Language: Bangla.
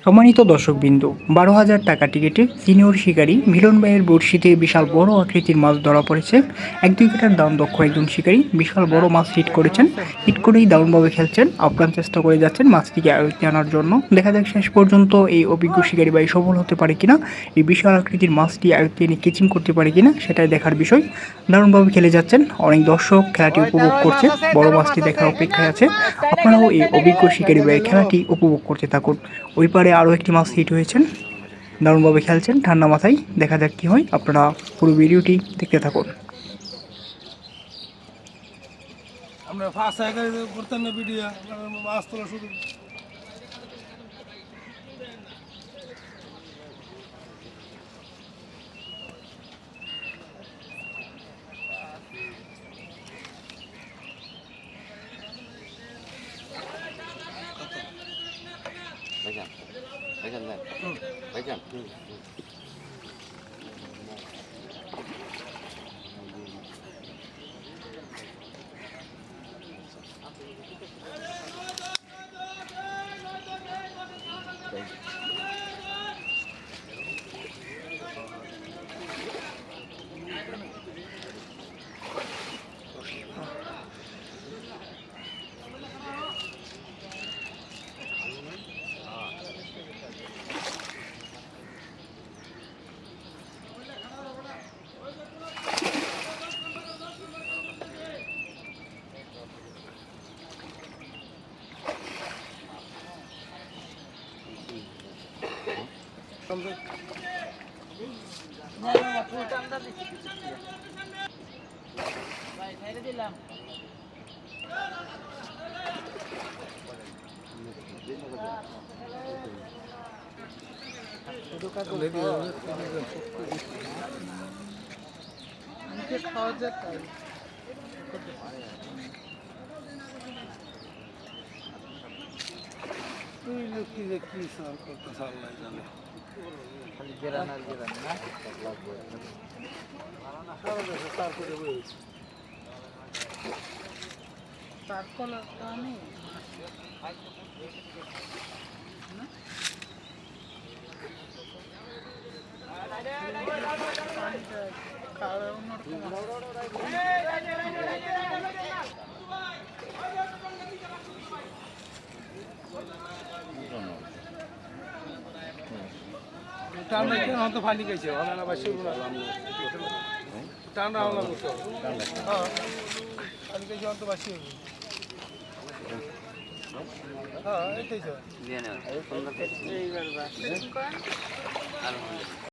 সম্মানিত দর্শকবৃন্দ, ১২,০০০ টাকা টিকিটে সিনিয়র শিকারী মিলন ভাইয়ের বড়শিতে বিশাল বড় আকৃতির মাছ ধরা পড়েছে। ১-২ কাটার দাম দক্ষ একজন শিকারী বিশাল বড় মাছ হিট করেছেন। হিট করেই দারুণভাবে খেলছেন, আপ্রাণ চেষ্টা করে যাচ্ছেন মাছটিকে আয়ত্তে আনার জন্য। দেখা যাক শেষ পর্যন্ত এই অভিজ্ঞ শিকারী ভাই সফল হতে পারে কিনা, এই বিশাল আকৃতির মাছটি আয়ত্তে এনে কেচিং করতে পারে কিনা সেটাই দেখার বিষয়। দারুণভাবে খেলে যাচ্ছেন, অনেক দর্শক খেলাটি উপভোগ করছে, বড় মাছটি দেখার অপেক্ষায় আছে। আপনারাও এই অভিজ্ঞ শিকারী ভাইয়ের খেলাটি উপভোগ করতে থাকুন। ওই পারে আরও একটি মাছ হিট হয়েছেন, দারুণভাবে খেলছেন ঠান্ডা মাথায়। দেখা যাক কি হয়, আপনারা পুরো ভিডিওটি দেখতে থাকুন। আমরা ফার্স্ট আগে করতেন না ভিডিও, মাছ তোলা শুরু। ভাইজান ভাইজান দেন ভাইজান খাওয়া যাক তাই তুই লোকি যে কি সার করতে সাল্লাই জানে খালি গেরান আর গেরান না সারা দেশে সার করে বইছে সার কলা কানে টান্ডা কেন তো ফালি গেছে ওনারা বাসি টান্ডা হলো তো হ্যাঁ ফালি গেছে তো বাসি হ্যাঁ এটাই তো দিয়ে না এই 15 এইবার বাস